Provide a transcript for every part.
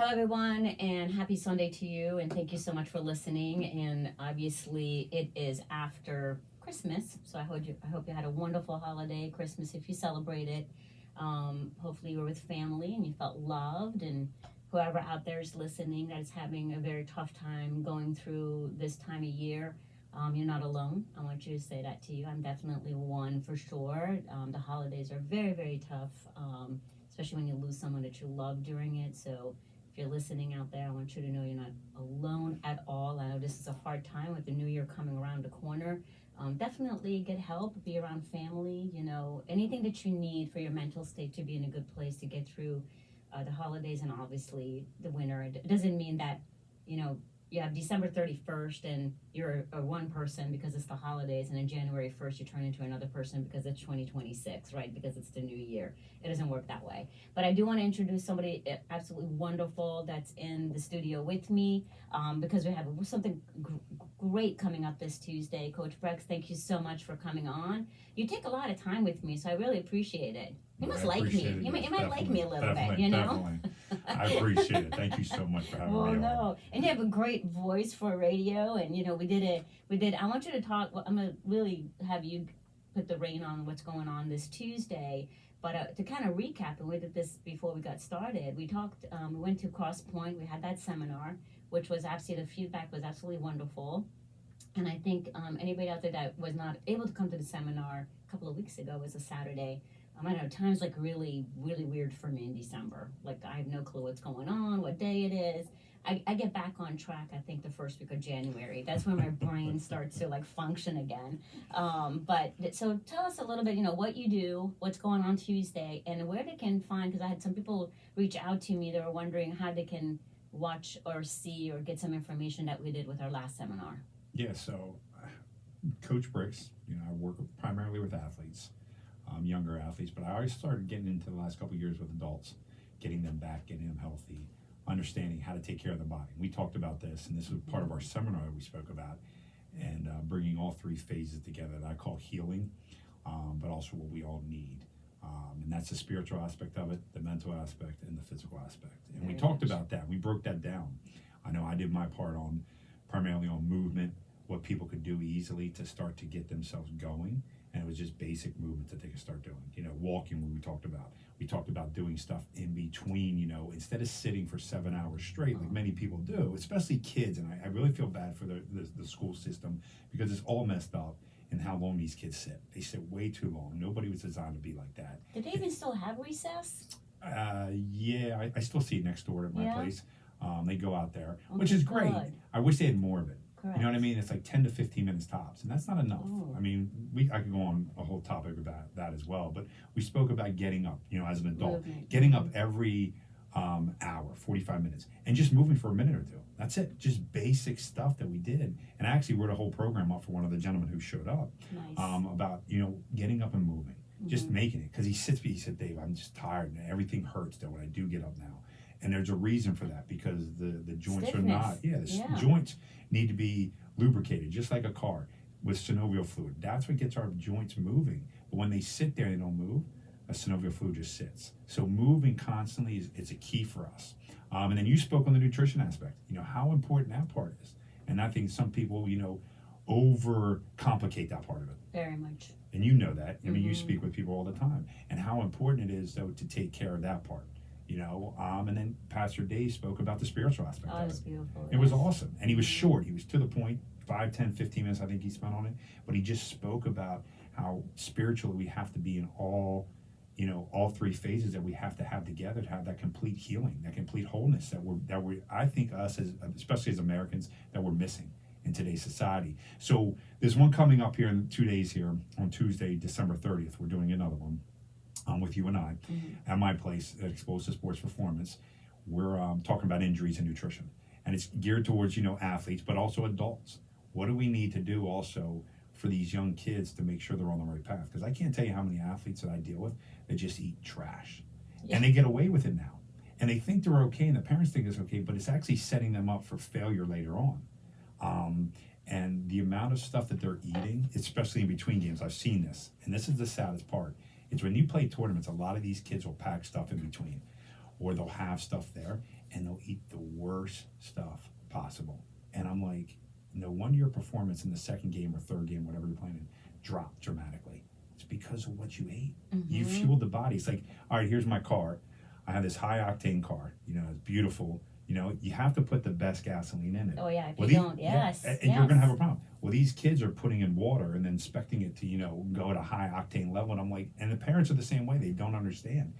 Hello, everyone, and happy Sunday to you. And thank you so much for listening. And obviously, it is after Christmas, so I hope you had a wonderful holiday, Christmas, if you celebrate it. Hopefully, you were with family and you felt loved. And whoever out there is listening that is having a very tough time going through this time of year, you're not alone. I want you to say that to you. I'm definitely one for sure. The holidays are very, very tough, especially when you lose someone that you love during it. So if you're listening out there, I want you to know you're not alone at all. I know this is a hard time with the new year coming around the corner. Definitely get help, be around family, anything that you need for your mental state to be in a good place to get through the holidays and obviously the winter. It doesn't mean that, you have December 31st and you're a one person because it's the holidays, and then January 1st you turn into another person because it's 2026, right? Because it's the new year. It doesn't work that way. But I do want to introduce somebody absolutely wonderful that's in the studio with me, because we have something great coming up this Tuesday. Coach Brex, thank you so much for coming on. You take a lot of time with me, so I really appreciate it. You must like me. You might like me a little bit, Definitely. I appreciate it. Thank you so much for having me on. No. And you have a great voice for radio, and I want you to talk. Well, I'm gonna really have you put the rein on what's going on this Tuesday. But to kind of recap, and we did this before we got started. We talked. We went to Cross Point. We had that seminar, which was absolutely, the feedback was absolutely wonderful. And I think anybody out there that was not able to come to the seminar a couple of weeks ago, was a Saturday. I know time's like really, really weird for me in December. Like I have no clue what's going on, what day it is. I get back on track, I think, the first week of January. That's when my brain starts to like function again. So tell us a little bit, what you do, what's going on Tuesday, and where they can find, because I had some people reach out to me. They were wondering how they can watch or see or get some information that we did with our last seminar. Yeah, so Coach Brex, I work primarily with athletes, younger athletes, but I always started getting into the last couple of years with adults, getting them back, getting them healthy, understanding how to take care of the body. We talked about this, and this was part of our seminar that we spoke about, and bringing all three phases together that I call healing, but also what we all need. And that's the spiritual aspect of it, the mental aspect, and the physical aspect. And we talked about that. We broke that down. I know I did my part primarily on movement, what people could do easily to start to get themselves going. And it was just basic movement that they could start doing. Walking, we talked about. We talked about doing stuff in between, instead of sitting for 7 hours straight, like many people do, especially kids. And I really feel bad for the school system, because it's all messed up in how long these kids sit. They sit way too long. Nobody was designed to be like that. Do they even still have recess? Yeah, I still see it next door at my place. They go out there, which Okay, is great. good. I wish they had more of it. Correct. You know what I mean? It's like 10 to 15 minutes tops, and that's not enough. Ooh. I mean, I could go on a whole topic about that as well, but we spoke about getting up, as an adult, Movement. getting up every hour, 45 minutes, and just moving for a minute or two. That's it. Just basic stuff that we did. And I actually wrote a whole program up for one of the gentlemen who showed up, Nice. about, getting up and moving, just making it. Because he said, Dave, I'm just tired, and everything hurts though when I do get up now. And there's a reason for that, because the joints Stiffness. are not, joints need to be lubricated, just like a car with synovial fluid. That's what gets our joints moving. But when they sit there and they don't move, a synovial fluid just sits. So moving constantly it's a key for us. And then you spoke on the nutrition aspect, how important that part is. And I think some people, over complicate that part of it. Very much. And you know that. I mean, you speak with people all the time. And how important it is, though, to take care of that part. And then Pastor Dave spoke about the spiritual aspect of It's it. beautiful. It was awesome. And he was short. He was to the point, 5, 10, 15 minutes I think he spent on it. But he just spoke about how spiritually we have to be in all three phases that we have to have together to have that complete healing, that complete wholeness that we I think us, especially as Americans, that we're missing in today's society. So there's one coming up here in 2 days here on Tuesday, December 30th. We're doing another one. With you and I at my place at Exposed to Sports Performance. We're talking about injuries and nutrition, and it's geared towards athletes, but also adults. What do we need to do also for these young kids to make sure they're on the right path? Because I can't tell you how many athletes that I deal with that just eat trash, and they get away with it now, and they think they're okay, and the parents think it's okay, but it's actually setting them up for failure later on. And the amount of stuff that they're eating, especially in between games, I've seen this, and this is the saddest part. It's when you play tournaments, a lot of these kids will pack stuff in between, or they'll have stuff there, and they'll eat the worst stuff possible. And I'm like, no wonder your performance in the second game or third game, whatever you're playing in, dropped dramatically. It's because of what you ate. You fueled the body. It's like, all right, here's my car. I have this high octane car. You know, it's beautiful. You know, you have to put the best gasoline in it. Oh yeah, if you don't, yes. And you're going to have a problem. Well, these kids are putting in water and then expecting it to, you know, go at a high octane level. And I'm like, and the parents are the same way. They don't understand.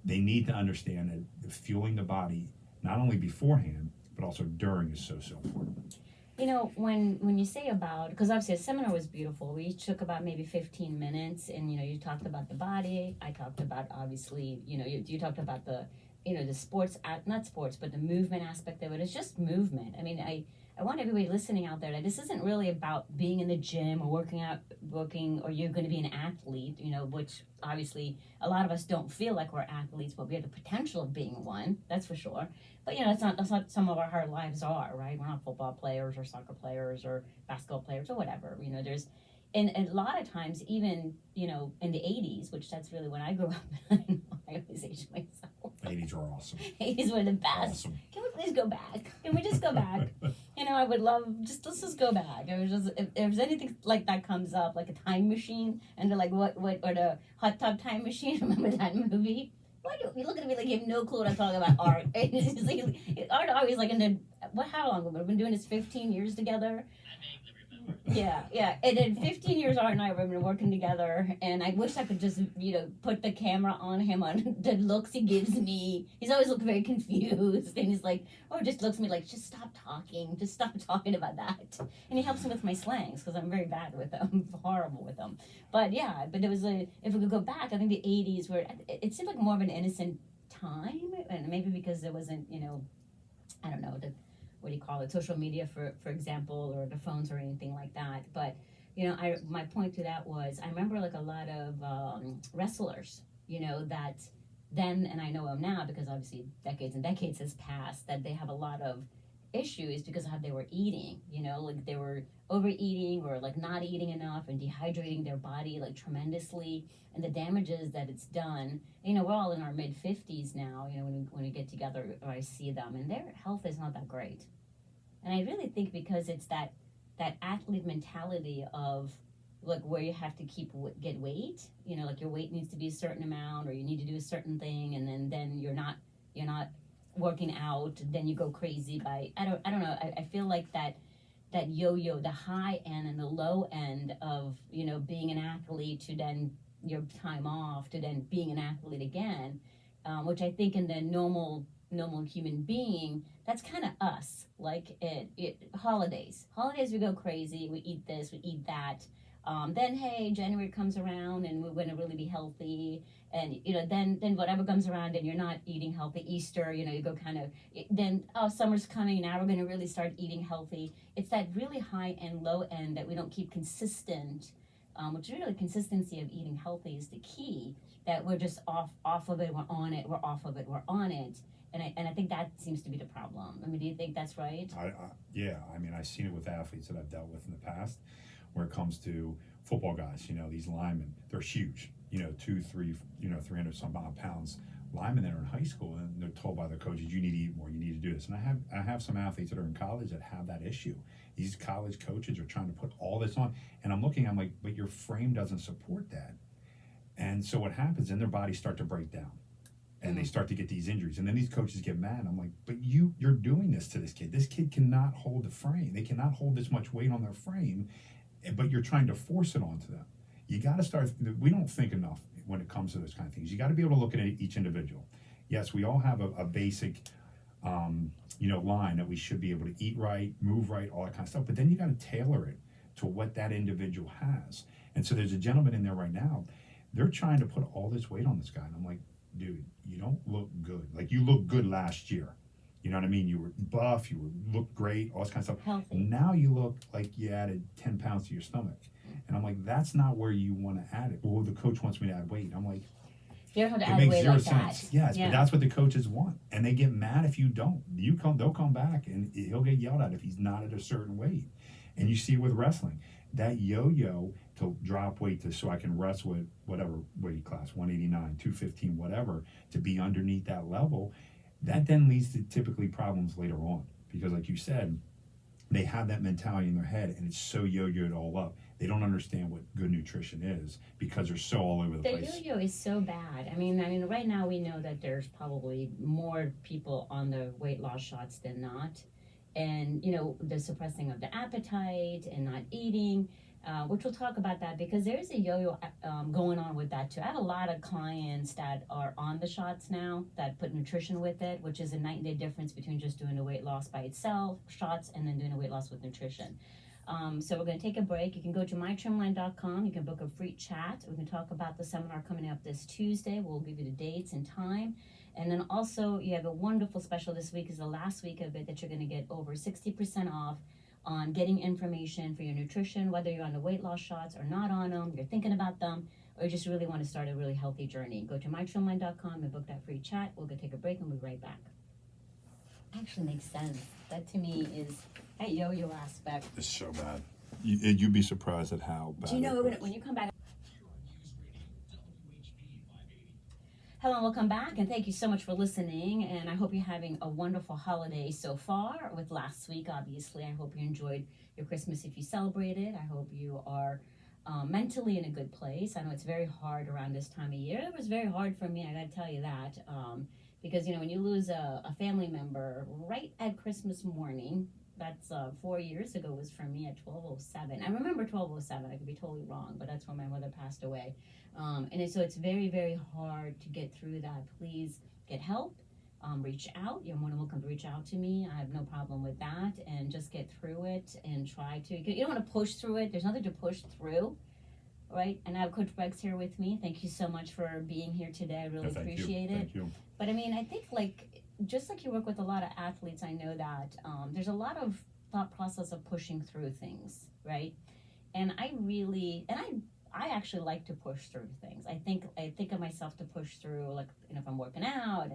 They need to understand that fueling the body, not only beforehand, but also during, is so important. You know, when you say about, because obviously the seminar was beautiful. We each took about maybe 15 minutes, and, you know, you talked about the body. I talked about, obviously, you know, you talked about the, you know, the sports, not sports, but the movement aspect of it. It's just movement. I mean, I want everybody listening out there that this isn't really about being in the gym or working, or you're going to be an athlete, you know, which obviously a lot of us don't feel like we're athletes, but we have the potential of being one, that's for sure. But, you know, that's not some of our lives are, right? We're not football players or soccer players or basketball players or whatever. You know, and a lot of times, even, you know, in the 80s, which that's really when I grew up, I always age myself. 80s were awesome. 80s were the best. Awesome. Can we please go back? Can we just go back? You know, I would love, let's just go back. It was just, if there's anything like that comes up, like a time machine, and they're like, what, or the hot tub time machine, remember that movie? Why do you look at me like you have no clue what I'm talking about, Art? It's like, Art always like how long have we been doing this? 15 years together? Yeah. And in 15 years, Art and I have been working together, and I wish I could just, you know, put the camera on him, on the looks he gives me. He's always looking very confused, and he's like, or just looks at me like, just stop talking about that. And he helps me with my slangs, because I'm very bad with them, horrible with them. But yeah, but it was if we could go back, I think the 80s were, it seemed like more of an innocent time, and maybe because there wasn't, you know, I don't know, what do you call it, social media, for example, or the phones or anything like that. But, you know, my point to that was, I remember like a lot of wrestlers, you know, that then, and I know them now because obviously decades and decades has passed, that they have a lot of issues because of how they were eating, you know, like they were overeating or like not eating enough and dehydrating their body like tremendously, and the damages that it's done. You know, we're all in our mid 50s now, you know, when we get together, or I see them, and their health is not that great. And I really think because it's that athlete mentality of like where you have to get weight, you know, like your weight needs to be a certain amount, or you need to do a certain thing, and then you're not working out, then you go crazy by, I don't know, I feel like that yo-yo, the high end and the low end of, you know, being an athlete to then your time off to then being an athlete again, which I think in the normal human being, that's kind of us. Like holidays we go crazy, we eat this, we eat that. Then hey, January comes around and we're going to really be healthy, and you know, then whatever comes around and you're not eating healthy, Easter, you know, you go kind of, then summer's coming, now we're going to really start eating healthy. It's that really high and low end that we don't keep consistent, which really consistency of eating healthy is the key, that we're just off of it, we're on it, we're off of it, we're on it. And I think that seems to be the problem. I mean, do you think that's right? Yeah, I mean, I've seen it with athletes that I've dealt with in the past, where it comes to football guys, you know, these linemen, they're huge, you know, 200, 300 some odd pounds linemen that are in high school, and they're told by their coaches, you need to eat more, you need to do this. And I have some athletes that are in college that have that issue. These college coaches are trying to put all this on, and I'm like, but your frame doesn't support that. And so what happens, then their bodies start to break down, and they start to get these injuries, and then these coaches get mad. I'm like, but you're doing this to this kid. This kid cannot hold the frame. They cannot hold this much weight on their frame, but you're trying to force it onto them. You got to start. We don't think enough when it comes to those kind of things. You got to be able to look at each individual. Yes, we all have a basic, line that we should be able to eat right, move right, all that kind of stuff. But then you got to tailor it to what that individual has. And so there's a gentleman in there right now. They're trying to put all this weight on this guy, and I'm like, dude, you don't look good. Like, you looked good last year. You know what I mean? You were buff, looked great, all this kind of stuff. Healthy. Now you look like you added 10 pounds to your stomach. And I'm like, that's not where you want to add it. Well, the coach wants me to add weight. I'm like, you don't have to it add makes weight zero like sense. that. Yes, Yeah. but that's what the coaches want. And they get mad if you don't. They'll come back and he'll get yelled at if he's not at a certain weight. And you see it with wrestling. That yo-yo to drop weight so I can wrestle at whatever weight class, 189, 215, whatever, to be underneath that level. That then leads to typically problems later on because, like you said, they have that mentality in their head and it's so yo-yoed all up. They don't understand what good nutrition is because they're so all over the The place. yo-yo is so bad. I mean, right now we know that there's probably more people on the weight loss shots than not, and the suppressing of the appetite and not eating, which we'll talk about that because there's a yo-yo going on with that too. I have a lot of clients that are on the shots now that put nutrition with it, which is a night and day difference between just doing the weight loss by itself, shots, and then doing a weight loss with nutrition. So we're going to take a break. You can go to mytrimline.com. You can book a free chat. We can talk about the seminar coming up this Tuesday. We'll give you the dates and time. And then also you have a wonderful special this week is the last week of it that you're going to get over 60% off on getting information for your nutrition, whether you're on the weight loss shots or not on them, you're thinking about them, or you just really want to start a really healthy journey. Go to mytrimline.com and book that free chat. We'll go take a break and we'll be right back. Actually makes sense. That to me is that yo-yo aspect. It's so bad. You'd be surprised at how bad. Do you know when you come back? Hello and welcome back, and thank you so much for listening, and I hope you're having a wonderful holiday so far with last week, obviously. I hope you enjoyed your Christmas if you celebrated. I hope you are mentally in a good place. I know it's very hard around this time of year. It was very hard for me, I gotta tell you that, because when you lose a family member right at Christmas morning, that's 4 years ago was for me at 12:07. I remember 12:07. I could be totally wrong, but that's when my mother passed away. So it's very, very hard to get through that. Please get help. Reach out. You're more than welcome to reach out to me. I have no problem with that. And just get through it and try to. You don't want to push through it. There's nothing to push through, right? And I have Coach Bregs here with me. Thank you so much for being here today. I really appreciate it. Thank you. But I think just like you work with a lot of athletes, I know that there's a lot of thought process of pushing through things, right? And I actually like to push through things. I think of myself to push through, like if I'm working out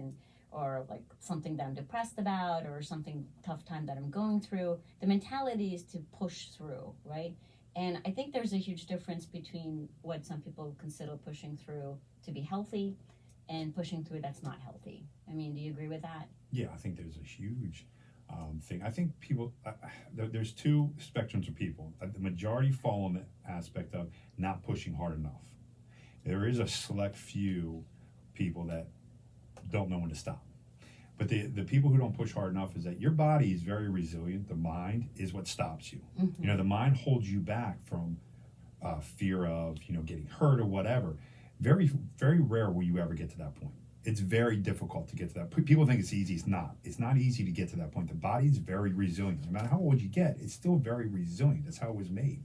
or like something that I'm depressed about or something tough time that I'm going through. The mentality is to push through, right? And I think there's a huge difference between what some people consider pushing through to be healthy and pushing through that's not healthy. I mean, do you agree with that? Yeah, I think there's a huge thing. I think people, there's two spectrums of people. The majority fall on the aspect of not pushing hard enough. There is a select few people that don't know when to stop. But the people who don't push hard enough is that your body is very resilient. The mind is what stops you. Mm-hmm. The mind holds you back from fear of, getting hurt or whatever. Very, very rare will you ever get to that point. It's very difficult to get to that. People think it's easy. It's not. It's not easy to get to that point. The body is very resilient. No matter how old you get, it's still very resilient. That's how it was made.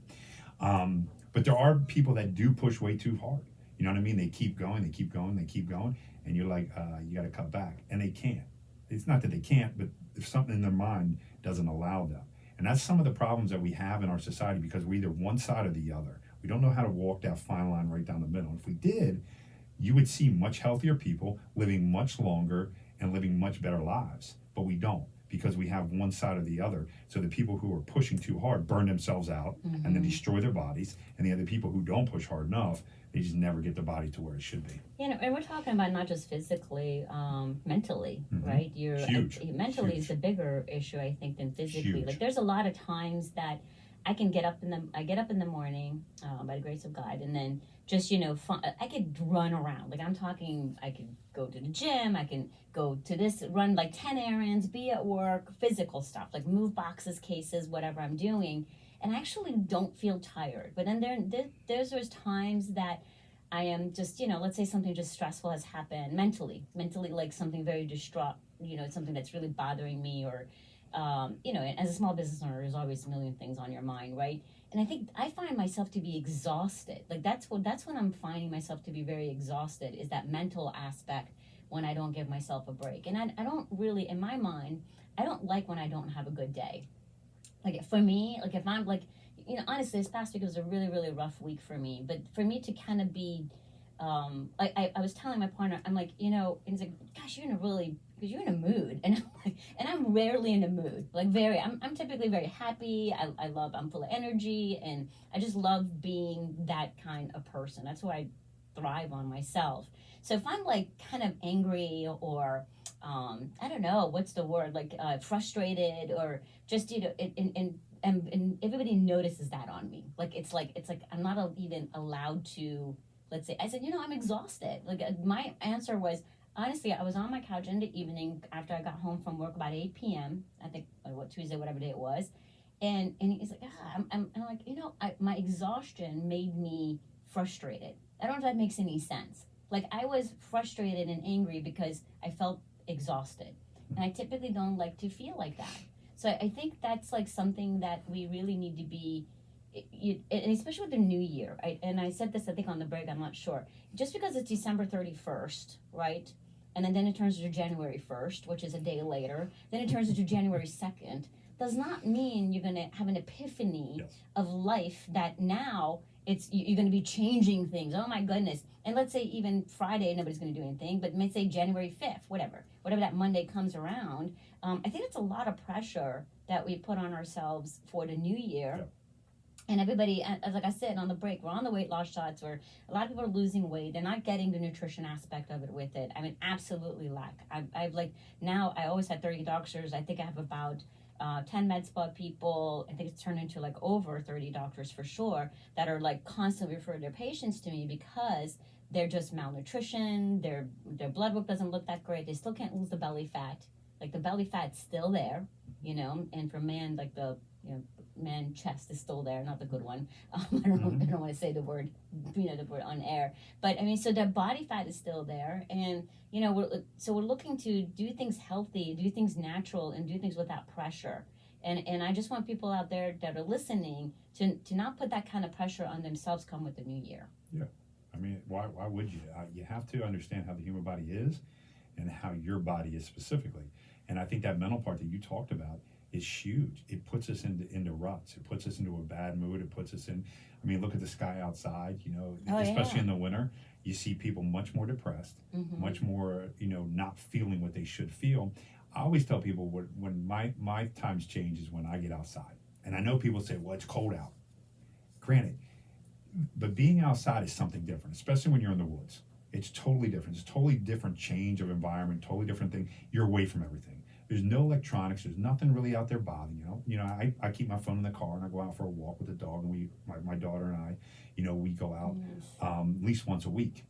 But there are people that do push way too hard. You know what I mean? They keep going, they keep going, they keep going, and you're like, you got to cut back. And they can't. It's not that they can't, but if something in their mind doesn't allow them. And that's some of the problems that we have in our society because we're either one side or the other. We don't know how to walk that fine line right down the middle. If we did, you would see much healthier people living much longer and living much better lives. But we don't because we have one side or the other. So the people who are pushing too hard burn themselves out and then destroy their bodies. And the other people who don't push hard enough, they just never get their body to where it should be. And we're talking about not just physically, mentally, right? Huge. Mentally Huge. is the bigger issue, I think, than physically. Huge. Like there's a lot of times that I get up in the morning by the grace of God, and then just I could run around. Like I'm talking, I could go to the gym, I can go to this, run like 10 errands, be at work, physical stuff like move boxes, cases, whatever I'm doing, and I actually don't feel tired. But then there's times that I am just let's say something just stressful has happened mentally, like something very distraught, something that's really bothering me or. As a small business owner, there's always a million things on your mind, right? And I find myself to be exhausted. Like that's when I'm finding myself to be very exhausted is that mental aspect when I don't give myself a break. And I don't really, in my mind, I don't like when I don't have a good day. Like for me, like if I'm like, honestly, this past week was a really, really rough week for me. But for me to kind of be, I was telling my partner, I'm like, and he's like, gosh, because you're in a mood, and I'm rarely in a mood. Like I'm typically very happy. I'm full of energy, and I just love being that kind of person. That's why I thrive on myself. So if I'm like kind of angry or I don't know what's the word, like frustrated, or just and everybody notices that on me. Like I'm not even allowed to. Let's say I said, I'm exhausted. Like my answer was, honestly, I was on my couch in the evening after I got home from work about 8 p.m. I think, what, Tuesday, whatever day it was, and he's like, I'm like, my exhaustion made me frustrated. I don't know if that makes any sense. Like I was frustrated and angry because I felt exhausted, and I typically don't like to feel like that. So I think that's like something that we really need to be. And especially with the new year, and I said this, I think, on the break, I'm not sure. Just because it's December 31st, right? And then it turns into January 1st, which is a day later. Then it turns into January 2nd. Does not mean you're going to have an epiphany Yes. of life that now you're going to be changing things. Oh my goodness. And let's say even Friday, nobody's going to do anything, but let's say January 5th, whatever that Monday comes around. I think it's a lot of pressure that we put on ourselves for the new year. Yep. And everybody, as like I said on the break, we're on the weight loss shots where a lot of people are losing weight. They're not getting the nutrition aspect of it with it. I mean, absolutely lack. I've like, now I always had 30 doctors. I think I have about 10 med spa people. I think it's turned into like over 30 doctors for sure that are like constantly referring their patients to me because they're just malnutrition. Their blood work doesn't look that great. They still can't lose the belly fat. Like the belly fat's still there, and for men, like the, man chest is still there, not the good one. I don't want to say the word, the word on air, but I mean, so their body fat is still there, and we're looking to do things healthy, do things natural, and do things without pressure. And I just want people out there that are listening to not put that kind of pressure on themselves come with the new year. Yeah, I mean, why would you? You have to understand how the human body is, and how your body is specifically. And I think that mental part that you talked about is huge. It puts us into ruts. It puts us into a bad mood. It puts us in. I mean, look at the sky outside. Especially in the winter, you see people much more depressed, much more, not feeling what they should feel. I always tell people when my times change is when I get outside. And I know people say, well, it's cold out. Granted, but being outside is something different, especially when you're in the woods. It's totally different. It's a totally different change of environment, totally different thing. You're away from everything. There's no electronics. There's nothing really out there bothering you. I keep my phone in the car and I go out for a walk with the dog, and my daughter and I, we go out at least once a week,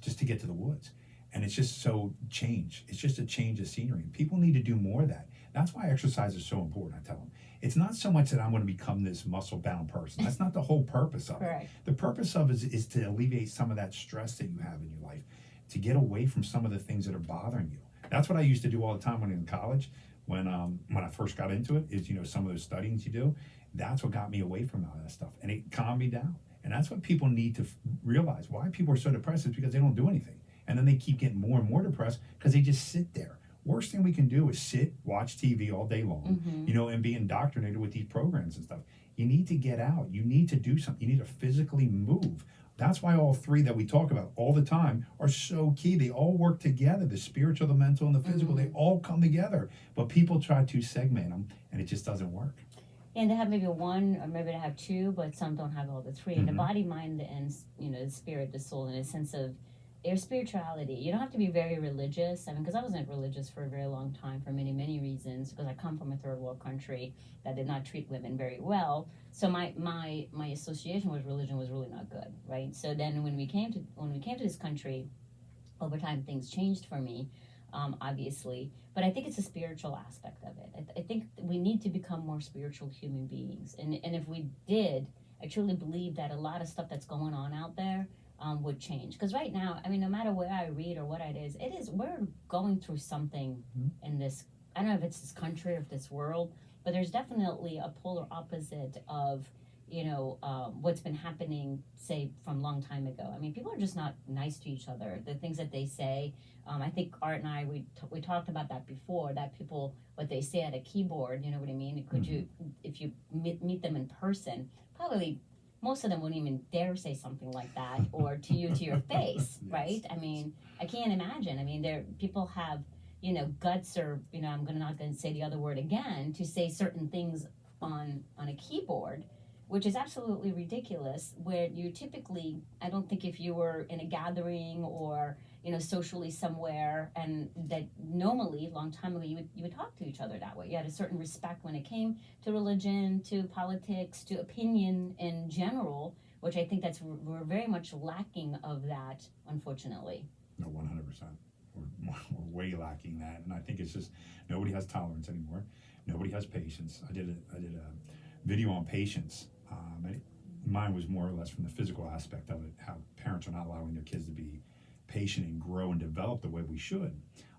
just to get to the woods. And it's just so change. It's just a change of scenery. And people need to do more of that. That's why exercise is so important. I tell them it's not so much that I'm going to become this muscle-bound person. That's not the whole purpose of it. The purpose of it is to alleviate some of that stress that you have in your life, to get away from some of the things that are bothering you. That's what I used to do all the time when in college, when I first got into it, is some of those studyings you do. That's what got me away from all that stuff, and it calmed me down. And that's what people need to realize. Why people are so depressed is because they don't do anything, and then they keep getting more and more depressed because they just sit there. Worst thing we can do is sit, watch TV all day long, and be indoctrinated with these programs and stuff. You need to get out. You need to do something. You need to physically move. That's why all three that we talk about all the time are so key. They all work together. The spiritual, the mental, and the physical, they all come together. But people try to segment them, and it just doesn't work. And they have maybe one, or maybe they have two, but some don't have all the three. And the body, mind, and the spirit, the soul, in a sense of your spirituality. You don't have to be very religious. I mean, because I wasn't religious for a very long time for many, many reasons, because I come from a third world country that did not treat women very well. So my association with religion was really not good, right? So then when we came to this country, over time things changed for me, obviously. But I think it's a spiritual aspect of it. I think we need to become more spiritual human beings, and if we did, I truly believe that a lot of stuff that's going on out there would change. Because right now, I mean, no matter where I read or what it is we're going through something in this. I don't know if it's this country or if this world, but there's definitely a polar opposite of what's been happening, say, from a long time ago. I mean, people are just not nice to each other. The things that they say, I think Art and I, we talked about that before, that people, what they say at a keyboard, you know what I mean? You, if you meet them in person, probably most of them wouldn't even dare say something like that, or to you, to your face, right? I mean, I can't imagine. I mean, people have, guts, or, I'm not going to say the other word again, to say certain things on a keyboard. which is absolutely ridiculous. Where you typically, I don't think if you were in a gathering or socially somewhere, and that normally long time ago you would talk to each other that way. You had a certain respect when it came to religion, to politics, to opinion in general, which I think we're very much lacking of that, unfortunately. No, 100%. We're way lacking that, and I think it's just nobody has tolerance anymore. Nobody has patience. I did a video on patience. Mine was more or less from the physical aspect of it, how parents are not allowing their kids to be patient and grow and develop the way we should.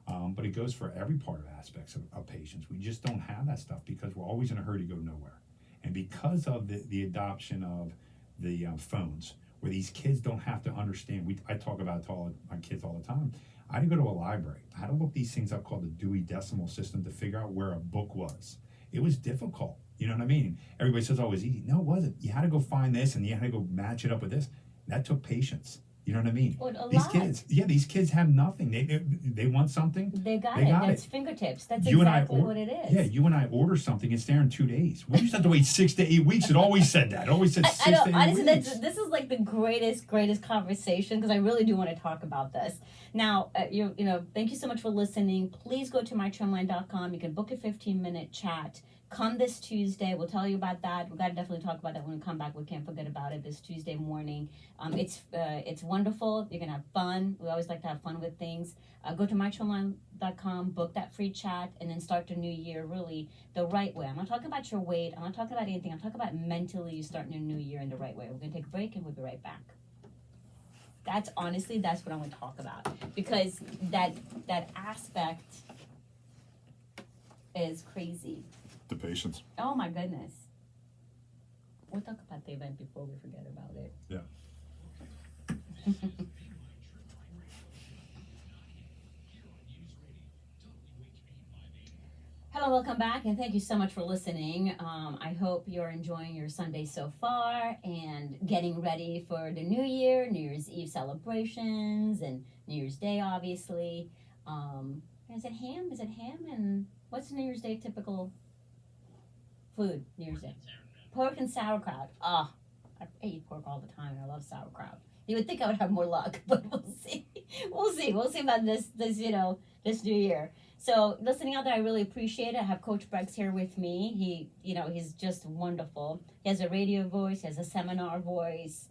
But it goes for every part of aspects of patience. We just don't have that stuff because we're always in a hurry to go nowhere. And because of the adoption of the phones, where these kids don't have to understand, I talk about it to all my kids all the time. I had to go to a library. I had to look these things up called the Dewey Decimal System to figure out where a book was. It was difficult. You know what I mean? Everybody says, oh, it was easy. No, it wasn't. You had to go find this and you had to go match it up with this. That took patience. You know what I mean? Well, These kids have nothing. They want something. They got it. That's fingertips. That's exactly what it is. Yeah, you and I order something, it's there in 2 days. We used to have to wait 6 to 8 weeks. It always said that. It always said 6 to 8 honestly, weeks. This is like the greatest conversation, because I really do want to talk about this. Now, thank you so much for listening. Please go to mytrimline.com. You can book a 15-minute chat. Come this Tuesday. We'll tell you about that. We've got to definitely talk about that when we come back. We can't forget about it this Tuesday morning. It's wonderful. You're going to have fun. We always like to have fun with things. Go to mytrimline.com, book that free chat, and then start the new year really the right way. I'm not talking about your weight. I'm not talking about anything. I'm talking about mentally you starting your new year in the right way. We're going to take a break and we'll be right back. That's what I want to talk about, because that aspect is crazy. The patience. Oh my goodness. We'll talk about the event before we forget about it. Yeah. Hello, welcome back, and thank you so much for listening. I hope you're enjoying your Sunday so far and getting ready for the New Year, New Year's Eve celebrations, and New Year's Day, obviously. Is it ham? And what's New Year's Day typical food? New Year's Day. Pork and sauerkraut. I eat pork all the time, and I love sauerkraut. You would think I would have more luck, but we'll see. We'll see about this New Year. So listening out there, I really appreciate it. I have Coach Breggs here with me. He's just wonderful. He has a radio voice, he has a seminar voice.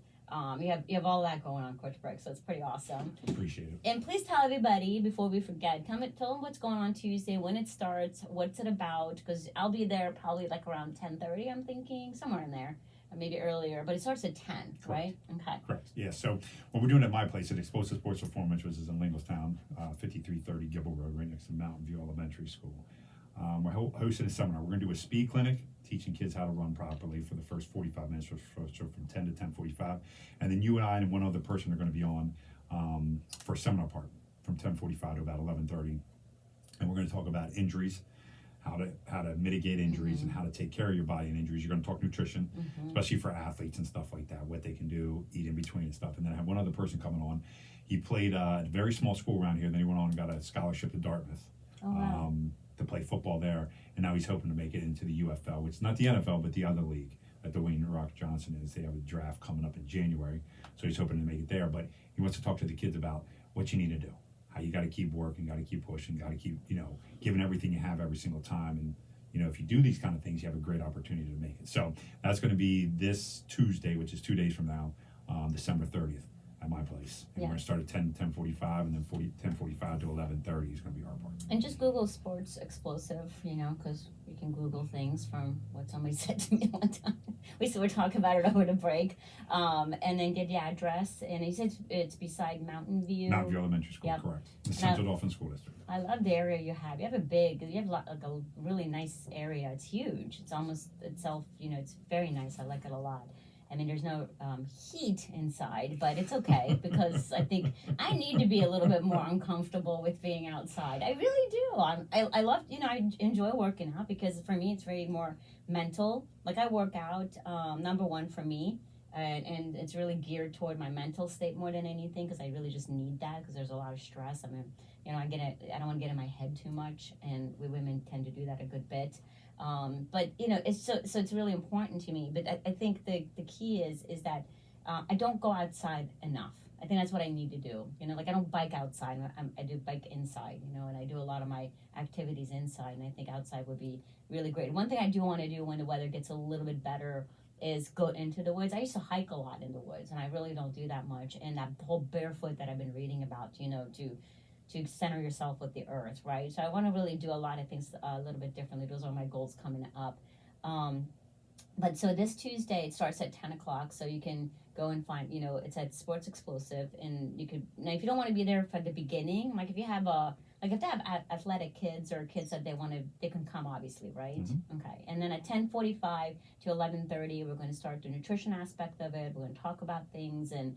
You have all that going on, Coach Breggs, so it's pretty awesome. Appreciate it. And please tell everybody before we forget, tell them what's going on Tuesday, when it starts, what's it about, because I'll be there probably like around 10:30, I'm thinking, somewhere in there. Or maybe earlier, but it starts at 10, Correct. right? Okay. Correct. Yeah. So what we're doing at my place at Explosive Sports Performance, which is in Lingelstown, 5330 Gibble Road, right next to Mountain View Elementary School. We're hosting a seminar. We're going to do a speed clinic, teaching kids how to run properly for the first 45 minutes, so from 10 to 10:45. And then you and I and one other person are going to be on for a seminar part from 10:45 to about 11:30. And we're going to talk about injuries, how to mitigate injuries, and how to take care of your body and injuries. You're going to talk nutrition, especially for athletes and stuff like that, what they can do, eat in between and stuff. And then I have one other person coming on. He played at a very small school around here. Then he went on and got a scholarship to Dartmouth. Oh, wow. To play football there, and now he's hoping to make it into the UFL, which is not the NFL, but the other league that Dwayne Rock Johnson is. They have a draft coming up in January, so he's hoping to make it there. But he wants to talk to the kids about what you need to do, how you got to keep working, got to keep pushing, got to keep, giving everything you have every single time. And, if you do these kind of things, you have a great opportunity to make it. So that's going to be this Tuesday, which is 2 days from now, December 30th. At my place, and we're going to start at 10:45, and then 10:45 to 11:30 is going to be our part. And just Google Sports Explosive, because you can Google things from what somebody said to me one time. We were talking about it over the break, and then get the address. And he said it's beside Mountain View. Mountain View Elementary School, Yep. Correct. The Central Dauphin School District. I love the area you have. You have a really nice area. It's huge. It's almost itself, it's very nice. I like it a lot. I mean, there's no heat inside, but it's okay because I think I need to be a little bit more uncomfortable with being outside. I really do. I love, I enjoy working out because for me, it's very more mental. Like I work out, number one for me, and it's really geared toward my mental state more than anything because I really just need that because there's a lot of stress. I mean, I don't want to get in my head too much, and we women tend to do that a good bit. But it's so it's really important to me. But I think the key is that I don't go outside enough. I think that's what I need to do. Like I don't bike outside. I do bike inside. And I do a lot of my activities inside. And I think outside would be really great. One thing I do want to do when the weather gets a little bit better is go into the woods. I used to hike a lot in the woods, and I really don't do that much. And that whole barefoot that I've been reading about, to center yourself with the earth, right? So I want to really do a lot of things a little bit differently. Those are my goals coming up. But so this Tuesday it starts at 10 o'clock, so you can go and find, it's at Sports Explosive, and you could, now if you don't want to be there for the beginning, like if you have if they have athletic kids or kids that they can come, obviously, right? Mm-hmm. Okay. And then at 10:45 to 11:30, we're going to start the nutrition aspect of it. We're going to talk about things, and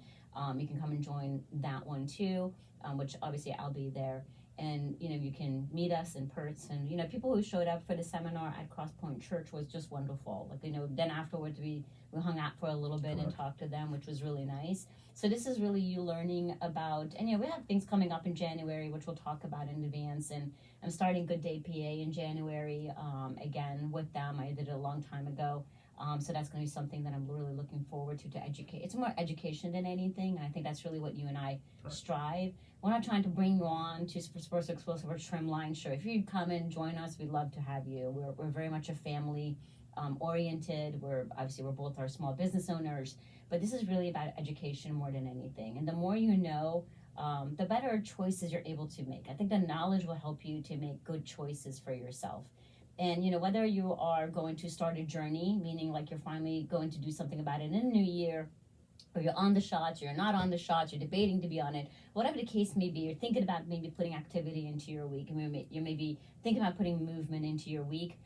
you can come and join that one too, which obviously I'll be there. And you can meet us in person. People who showed up for the seminar at Cross Point Church was just wonderful. Like then afterwards we hung out for a little bit and talked to them, which was really nice. So this is really you learning about, and we have things coming up in January, which we'll talk about in advance. And I'm starting Good Day PA in January again with them. I did it a long time ago. So that's going to be something that I'm really looking forward to educate. It's more education than anything, and I think that's really what you and I strive. We're not trying to bring you on to Sports Explosive or Trimline. Sure, if you'd come and join us, we'd love to have you. We're very much a family oriented. We're both our small business owners, but this is really about education more than anything. And the more you know, the better choices you're able to make. I think the knowledge will help you to make good choices for yourself. And whether you are going to start a journey, meaning like you're finally going to do something about it in the new year, or you're on the shots, or you're not on the shots, you're debating to be on it, whatever the case may be, you're thinking about maybe putting activity into your week, and you're maybe thinking about putting movement into your week,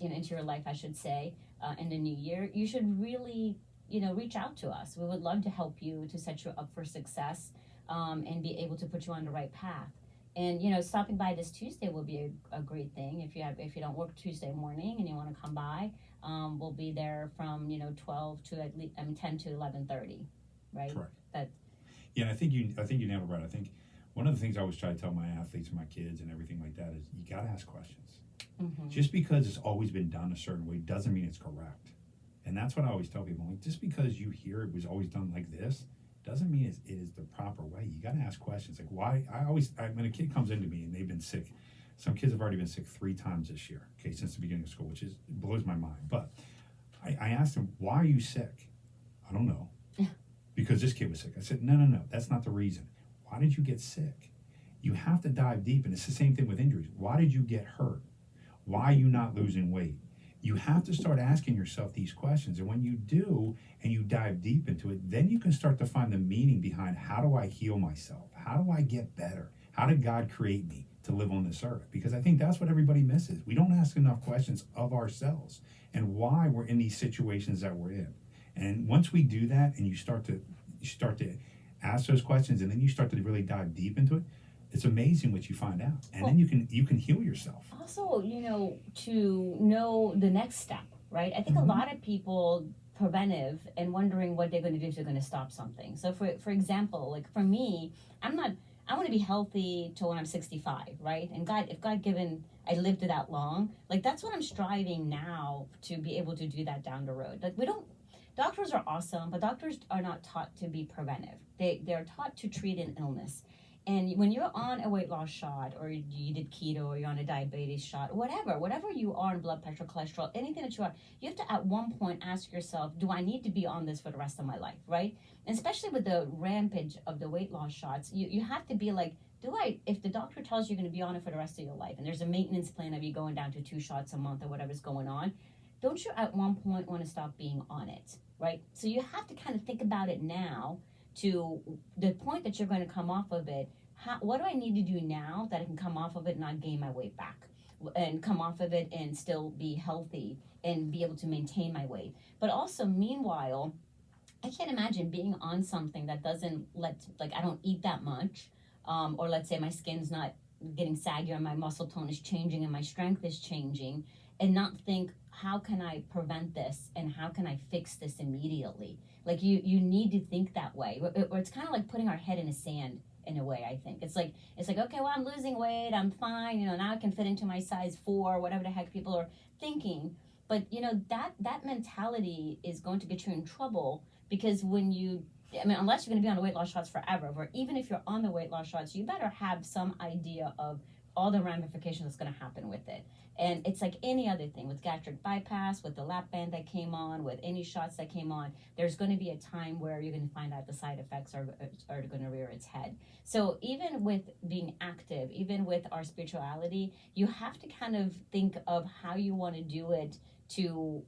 into your life, I should say, in the new year, you should really, reach out to us. We would love to help you to set you up for success, and be able to put you on the right path. And stopping by this Tuesday will be a great thing. If you don't work Tuesday morning and you want to come by, we'll be there from 12 to 10 to 11:30, right? Correct. Yeah, and I think you nailed it right. I think one of the things I always try to tell my athletes and my kids and everything like that is you got to ask questions. Mm-hmm. Just because it's always been done a certain way doesn't mean it's correct. And that's what I always tell people. Like, just because you hear it was always done like this doesn't mean it is the proper way. You got to ask questions. Like, why? When a kid comes into me and they've been sick, some kids have already been sick 3 times this year, okay, since the beginning of school, which blows my mind. But I asked them, why are you sick? I don't know. Because this kid was sick. I said, no, that's not the reason. Why did you get sick? You have to dive deep, and it's the same thing with injuries. Why did you get hurt? Why are you not losing weight? You have to start asking yourself these questions. And when you do, and you dive deep into it, then you can start to find the meaning behind, how do I heal myself? How do I get better? How did God create me to live on this earth? Because I think that's what everybody misses. We don't ask enough questions of ourselves and why we're in these situations that we're in. And once we do that, and you start to ask those questions, and then you start to really dive deep into it, it's amazing what you find out, and then you can heal yourself. Also, to know the next step, right? I think a lot of people preventive and wondering what they're going to do if they're going to stop something. So, for example, like for me, I want to be healthy till when I'm 65, right? And if God given I lived it that long, like that's what I'm striving now to be able to do that down the road. Like doctors are awesome, but doctors are not taught to be preventive. They're taught to treat an illness. And when you're on a weight loss shot, or you did keto, or you're on a diabetes shot, whatever you are in blood pressure, cholesterol, anything that you are, you have to at one point ask yourself, do I need to be on this for the rest of my life, right? And especially with the rampage of the weight loss shots, you have to be like, if the doctor tells you you're going to be on it for the rest of your life, and there's a maintenance plan of you going down to 2 shots a month or whatever's going on, don't you at one point want to stop being on it, right? So you have to kind of think about it now to the point that you're going to come off of it. What do I need to do now that I can come off of it and not gain my weight back, and come off of it and still be healthy and be able to maintain my weight? But also, meanwhile, I can't imagine being on something that doesn't I don't eat that much, or let's say my skin's not getting saggier and my muscle tone is changing and my strength is changing, and not think, how can I prevent this and how can I fix this immediately? Like you need to think that way. Or it's kind of like putting our head in the sand in a way. I think it's like okay, well, I'm losing weight, I'm fine, now I can fit into my size 4, whatever the heck people are thinking. But that mentality is going to get you in trouble, because unless you're going to be on the weight loss shots forever, or even if you're on the weight loss shots, you better have some idea of all the ramifications that's going to happen with it. And it's like any other thing with gastric bypass, with the lap band that came on, with any shots that came on, there's going to be a time where you're going to find out the side effects are going to rear its head. So even with being active, even with our spirituality, you have to kind of think of how you want to do it to,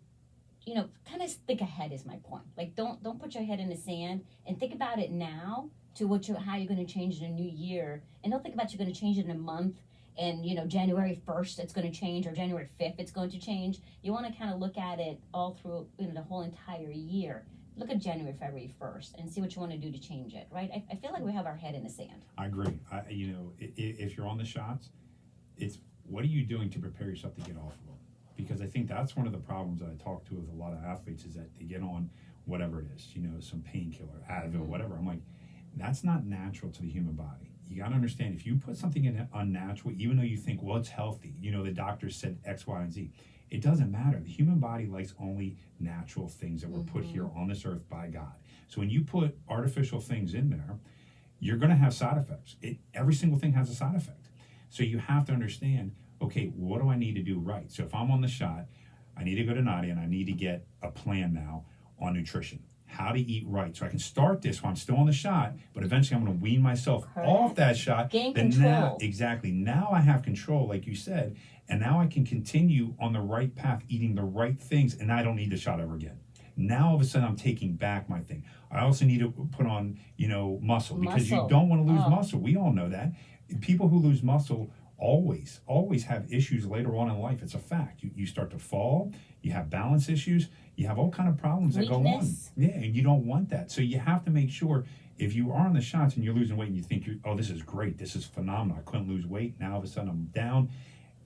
kind of think ahead is my point. Like, don't put your head in the sand, and think about it now to how you're going to change in a new year. And don't think about you're going to change it in a month, and January 1st it's going to change, or January 5th it's going to change. You want to kind of look at it all through the whole entire year. Look at January, February 1st and see what you want to do to change it, right? I feel like we have our head in the sand. I agree. If you're on the shots, it's what are you doing to prepare yourself to get off of them? Because I think that's one of the problems that I talk to with a lot of athletes, is that they get on whatever it is, some painkiller, Advil, whatever. I'm like, that's not natural to the human body. You got to understand, if you put something in unnatural, even though you think, well, it's healthy, the doctor said X, Y, and Z, it doesn't matter. The human body likes only natural things that were put here on this earth by God. So when you put artificial things in there, you're going to have side effects. Every single thing has a side effect. So you have to understand, okay, what do I need to do right? So if I'm on the shot, I need to go to Nadia and I need to get a plan now on nutrition, how to eat right. So I can start this while I'm still on the shot, but eventually I'm going to wean myself off that shot. Gain control. Now I have control, like you said, and now I can continue on the right path, eating the right things, and I don't need the shot ever again. Now all of a sudden I'm taking back my thing. I also need to put on, muscle, because you don't want to lose muscle. We all know that. People who lose muscle always have issues later on in life. It's a fact. You start to fall, you have balance issues, you have all kind of problems that go on. Yeah, and you don't want that. So you have to make sure, if you are on the shots and you're losing weight and you think, this is great, this is phenomenal, I couldn't lose weight, now all of a sudden I'm down,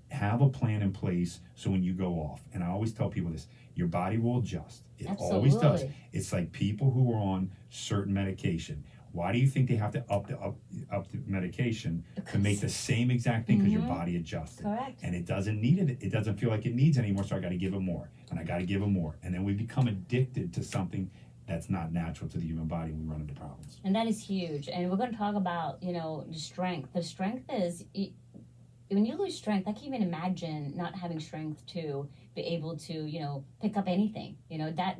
have a plan in place so when you go off. And I always tell people this, your body will adjust. It always does. It's like people who are on certain medication. Why do you think they have to up the medication to make the same exact thing? Because your body adjusts. Correct. And it doesn't need it. It doesn't feel like it needs anymore, so I got to give it more. And I got to give it more. And then we become addicted to something that's not natural to the human body, and we run into problems. And that is huge. And we're going to talk about, the strength. The strength is, when you lose strength, I can't even imagine not having strength to be able to, pick up anything.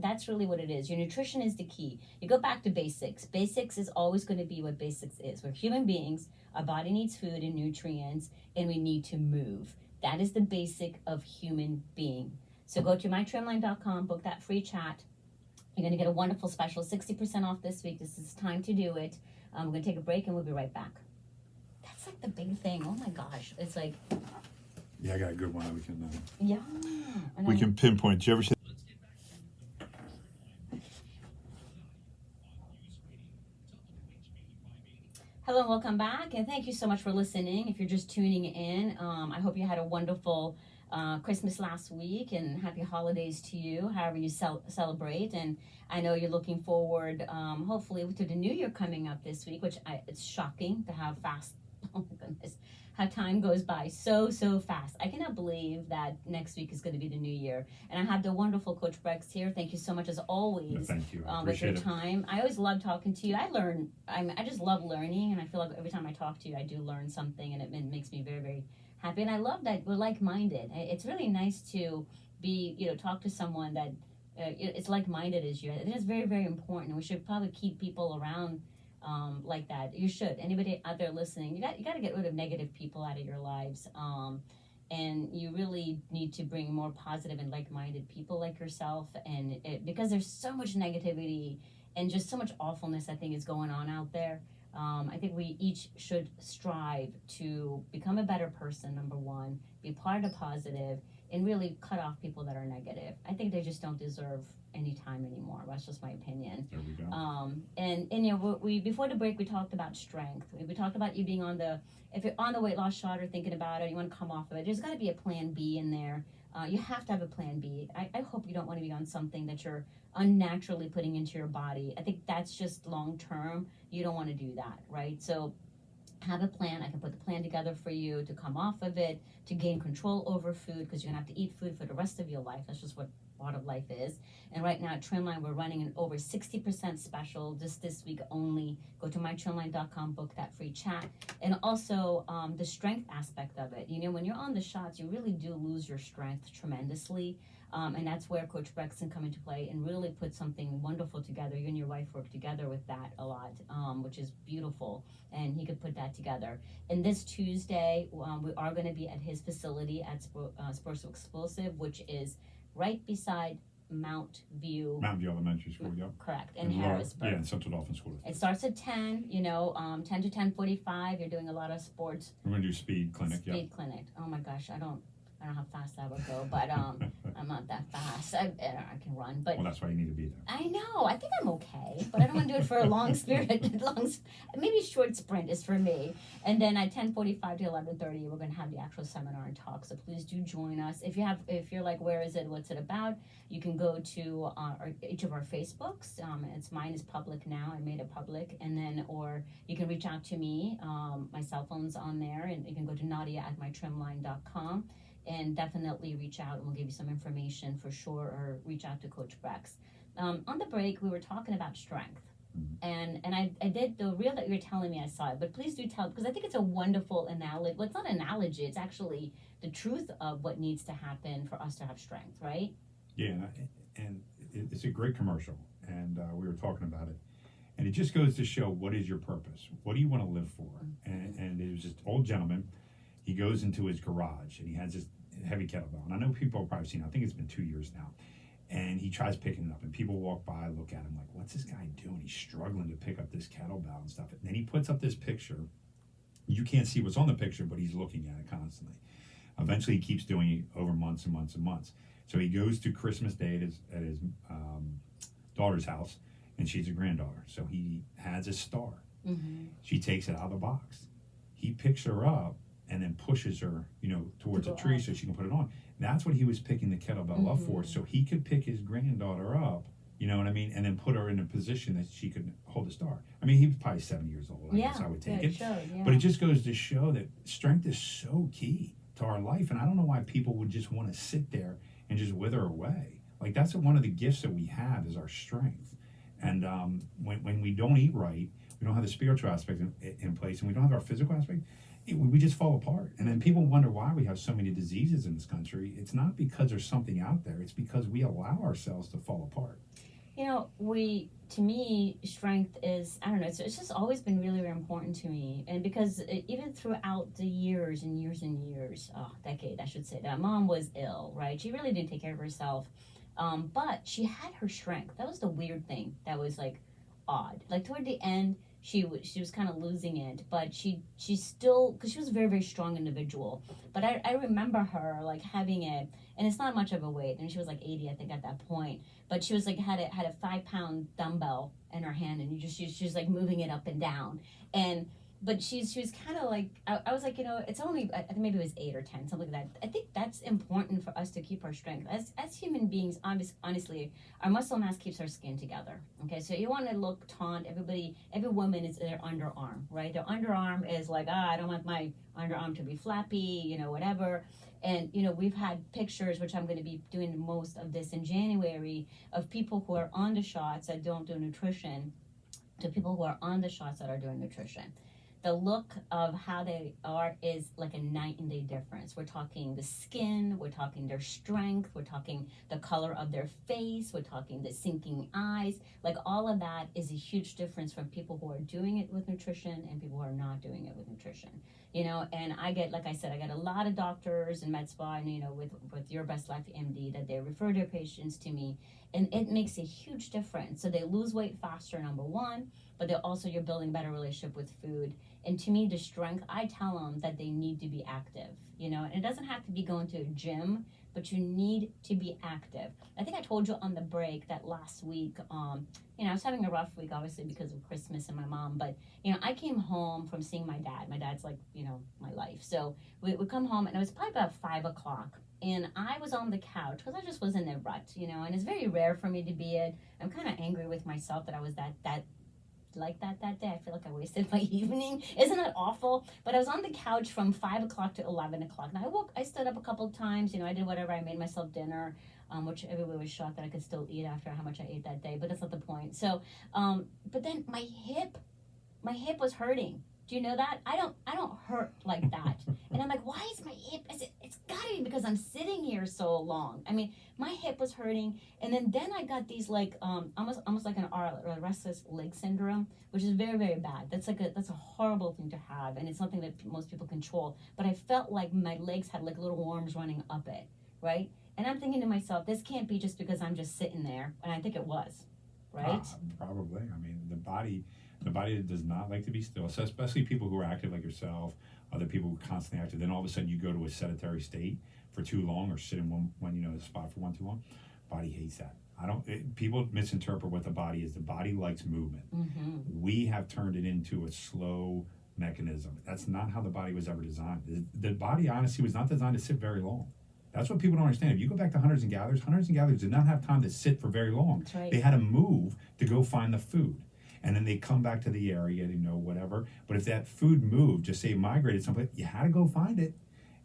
That's really what it is. Your nutrition is the key. You go back to basics. Basics is always going to be what basics is. We're human beings. Our body needs food and nutrients, and we need to move. That is the basic of human being. So go to mytrimline.com, book that free chat. You're going to get a wonderful special, 60% off this week. This is time to do it. We're going to take a break, and we'll be right back. That's like the big thing. Oh my gosh. It's like... Yeah, I got a good one that we can... Yeah. We can pinpoint. Did you ever see... Hello and welcome back, and thank you so much for listening. If you're just tuning in, I hope you had a wonderful Christmas last week, and happy holidays to you, however you celebrate. And I know you're looking forward, hopefully, to the new year coming up this week, which it's shocking to have fast. Oh my goodness, how time goes by so fast. I cannot believe that next week is going to be the new year. And I have the wonderful Coach Brex here. Thank you so much as always. No, thank you. With your time. I always love talking to you. I just love learning, and I feel like every time I talk to you, I do learn something, and it makes me very, very happy. And I love that we're like-minded. It's really nice to be, talk to someone that it's like-minded as you. I think it's very, very important. We should probably keep people around like that. You should. Anybody out there listening, you got to get rid of negative people out of your lives, and you really need to bring more positive and like-minded people like yourself. And because there's so much negativity and just so much awfulness, I think, is going on out there. I think we each should strive to become a better person, number one, be part of positive, and really cut off people that are negative. I think they just don't deserve any time anymore. That's just my opinion. There we go. And we before the break, we talked about strength. We talked about you being if you're on the weight loss shot or thinking about it, you want to come off of it, there's got to be a plan B in there. You have to have a plan B. I hope you don't want to be on something that you're unnaturally putting into your body. I think that's just long term. You don't want to do that, right? So have a plan. I can put the plan together for you to come off of it, to gain control over food, because you're gonna have to eat food for the rest of your life. That's just what part of life is. And right now at Trimline, we're running an over 60% special just this week only. Go to mytrimline.com, book that free chat. And also the strength aspect of it. You know, when you're on the shots, you really do lose your strength tremendously. And that's where Coach Brexton come into play and really put something wonderful together. You and your wife work together with that a lot, which is beautiful. And he could put that together. And this Tuesday, we are going to be at his facility at Sports Explosive, which is right beside Mountain View Elementary School, yep. Correct, in Harrisburg. Yeah, in Central Dolphin School. It starts at 10, 10 to 10:45. You're doing a lot of sports. We're going to do speed clinic, yeah. Speed clinic. Oh my gosh, I don't know how fast that would go, but I'm not that fast. I can run, but well, that's why you need to be there. I know. I think I'm okay, but I don't want to do it for a long maybe short sprint is for me. And then at 10:45 to 11:30, we're going to have the actual seminar and talk. So please do join us. If you're like, where is it? What's it about? You can go to each of our Facebooks. Mine is public now. I made it public, and then or you can reach out to me. My cell phone's on there, and you can go to Nadia@mytrimline.com. And definitely reach out and we'll give you some information for sure, or reach out to Coach Brex. On the break, we were talking about strength. And I did the reel that you were telling me, I saw it, but please do tell, because I think it's a wonderful analogy. Well, it's not an analogy, it's actually the truth of what needs to happen for us to have strength, right? Yeah, and it's a great commercial, and we were talking about it. And it just goes to show, what is your purpose? What do you want to live for? And it was this old gentleman. He goes into his garage and he has this heavy kettlebell. And I know people have probably seen it. I think it's been 2 years now. And he tries picking it up. And people walk by, look at him like, what's this guy doing? He's struggling to pick up this kettlebell and stuff. And then he puts up this picture. You can't see what's on the picture, but he's looking at it constantly. Eventually, he keeps doing it over months and months and months. So he goes to Christmas Day at his daughter's house. And she's a granddaughter. So he has a star. Mm-hmm. She takes it out of the box. He picks her up and then pushes her, towards a tree so she can put it on. That's what he was picking the kettlebell up for, so he could pick his granddaughter up, you know what I mean, and then put her in a position that she could hold a star. I mean, he was probably 7 years old, I guess I would take it. But it just goes to show that strength is so key to our life, and I don't know why people would just want to sit there and just wither away. Like, that's one of the gifts that we have is our strength. And when we don't eat right, we don't have the spiritual aspect in place, and we don't have our physical aspect, we just fall apart. And then people wonder why we have so many diseases in this country. It's not because there's something out there. It's because we allow ourselves to fall apart. To me, strength is, I don't know, it's just always been really, really important to me. And because even throughout the years and years and years, decade, I should say, that mom was ill, right? She really didn't take care of herself. But she had her strength. That was the weird thing that was like odd. Like toward the end, she was kind of losing it, but she still, because she was a very, very strong individual. But I remember her like having it, and it's not much of a weight. I mean, she was like 80, I think, at that point. But she was like had a 5-pound dumbbell in her hand, and she was like moving it up and down. But she was kind of like, I was like, it's only, I think maybe it was 8 or 10, something like that. I think that's important for us to keep our strength. As human beings, honestly, our muscle mass keeps our skin together. Okay, so you want to look taunt. Every woman is their underarm, right? Their underarm is like, I don't want my underarm to be flappy, whatever. And, we've had pictures, which I'm going to be doing most of this in January, of people who are on the shots that don't do nutrition to people who are on the shots that are doing nutrition. The look of how they are is like a night and day difference. We're talking the skin, we're talking their strength, we're talking the color of their face, we're talking the sinking eyes. Like all of that is a huge difference from people who are doing it with nutrition and people who are not doing it with nutrition. And I get, like I said, I got a lot of doctors in med spa, and with Your Best Life MD, that they refer their patients to me, and it makes a huge difference. So they lose weight faster, number one, but you're building a better relationship with food. And to me, the strength, I tell them that they need to be active, and it doesn't have to be going to a gym, but you need to be active. I think I told you on the break that last week, I was having a rough week, obviously, because of Christmas and my mom, but, I came home from seeing my dad. My dad's like, my life. So we would come home, and it was probably about 5 o'clock. And I was on the couch because I just was in a rut, and it's very rare for me to be I'm kind of angry with myself that I was that like that day. I feel like I wasted my evening. Isn't that awful? But I was on the couch from 5 o'clock to 11 o'clock. And I stood up a couple of times. I did whatever. I made myself dinner, which everybody was shocked that I could still eat after how much I ate that day. But that's not the point. So, but then my hip was hurting. Do you know that? I don't hurt like that. And I'm like, why is my hip? It's gotta be because I'm sitting here so long. I mean, my hip was hurting, and then I got these like almost like a restless leg syndrome, which is very, very bad. That's a horrible thing to have, and it's something that most people control. But I felt like my legs had like little worms running up it, right? And I'm thinking to myself, this can't be just because I'm just sitting there, and I think it was, right? Probably. I mean, the body does not like to be still, so especially people who are active like yourself, other people who are constantly active. Then all of a sudden you go to a sedentary state for too long, or sit in one spot for too long. Body hates that. People misinterpret what the body is. The body likes movement. Mm-hmm. We have turned it into a slow mechanism. That's not how the body was ever designed. The body honestly was not designed to sit very long. That's what people don't understand. If you go back to hunters and gatherers did not have time to sit for very long. That's right. They had to move to go find the food. And then they come back to the area, whatever. But if that food moved, just say migrated someplace, you had to go find it.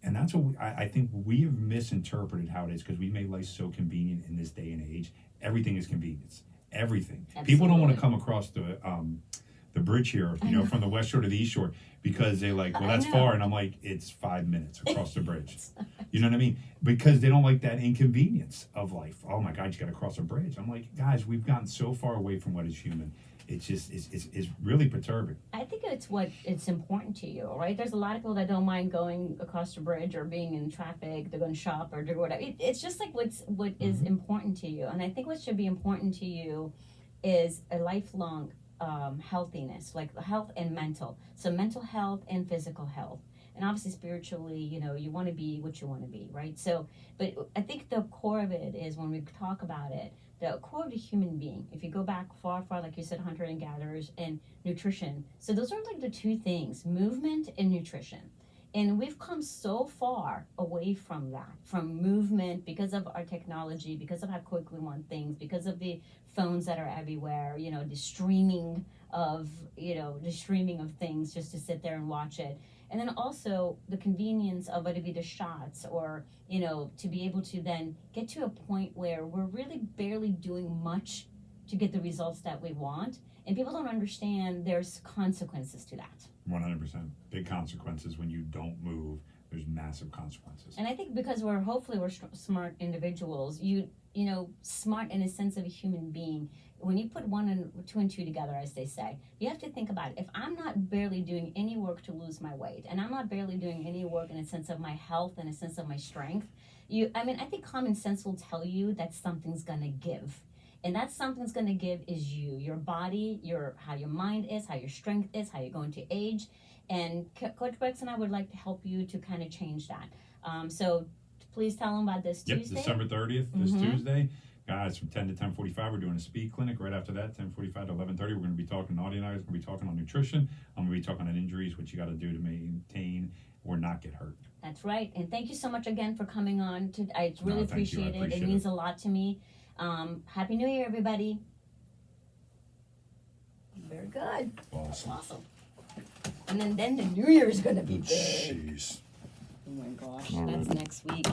And that's what I think we have misinterpreted how it is, because we made life so convenient in this day and age. Everything is convenience. Everything. Absolutely. People don't want to come across the bridge here, from the west shore to the east shore, because they're like, well, that's far. And I'm like, it's 5 minutes across the bridge. You know what I mean? Because they don't like that inconvenience of life. Oh my God, you got to cross a bridge. I'm like, guys, we've gotten so far away from what is human. It's just it's really perturbing. I think it's important to you, right? There's a lot of people that don't mind going across the bridge or being in traffic. They're going to shop or do whatever. It's just like what is important to you. And I think what should be important to you is a lifelong healthiness, like health and mental. So mental health and physical health. And obviously spiritually, you want to be what you want to be, right? So, but I think the core of it is, when we talk about it, the core of the human being, if you go back far, like you said, hunter and gatherers, and nutrition. So those are like the two things, movement and nutrition. And we've come so far away from that, from movement, because of our technology, because of how quick we want things, because of the phones that are everywhere, the streaming of things just to sit there and watch it. And then also the convenience of whether it be the shots or, to be able to then get to a point where we're really barely doing much to get the results that we want. And people don't understand there's consequences to that. 100%. Big consequences when you don't move. There's massive consequences. And I think because we're smart individuals, smart in a sense of a human being. When you put two and two together, as they say, you have to think about it. If I'm not barely doing any work to lose my weight, and I'm not barely doing any work in a sense of my health and a sense of my strength, I think common sense will tell you that something's gonna give. And that something's gonna give is your body, how your mind is, how your strength is, how you're going to age. And Coach Brex and I would like to help you to kind of change that. So please tell them about this Tuesday. December 30th, this Tuesday. Guys, from 10 to 10:45, we're doing a speed clinic. Right after that, 10:45 to 11:30, we're going to be talking, Nadia and I are going to be talking on nutrition. I'm going to be talking on injuries, what you got to do to maintain or not get hurt. That's right. And thank you so much again for coming on. I really appreciate it. It means a lot to me. Happy New Year, everybody. Very good. Awesome. And then the New Year is going to be big. Jeez. Oh my gosh, that's next week.